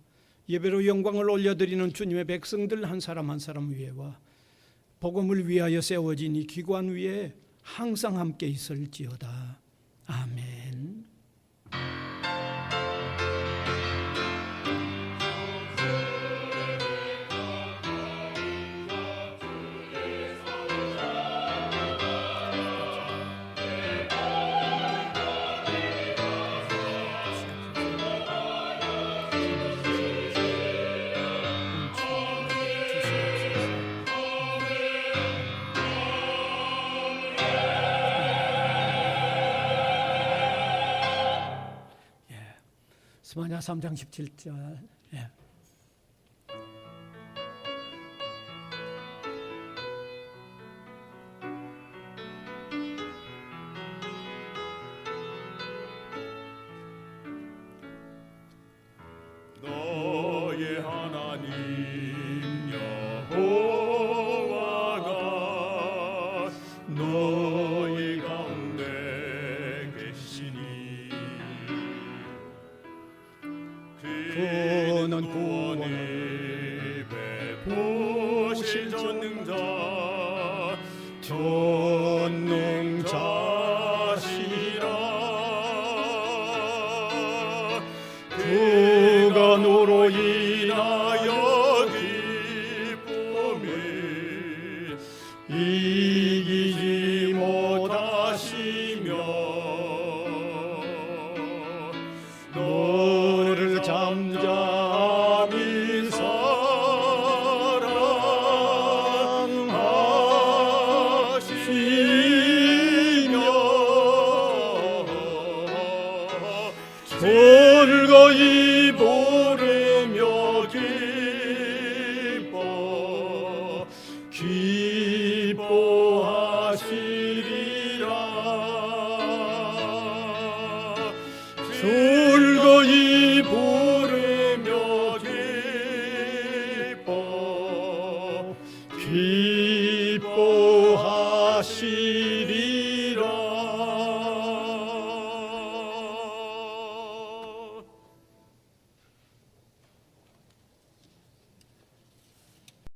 예배로 영광을 올려드리는 주님의 백성들 한 사람 한 사람 위에와 복음을 위하여 세워진 이 기관 위에 항상 함께 있을지어다. 아멘. 스마냐 3장 17절. 너의 하나님 여호와가 너희 가운데 계시니 그는 인하여 기쁨이 이기지 못하시며 너를 잠잠히 사랑하시며 즐거이 부르며 기뻐하시리라. 즐거이 부르며 기뻐하시리라.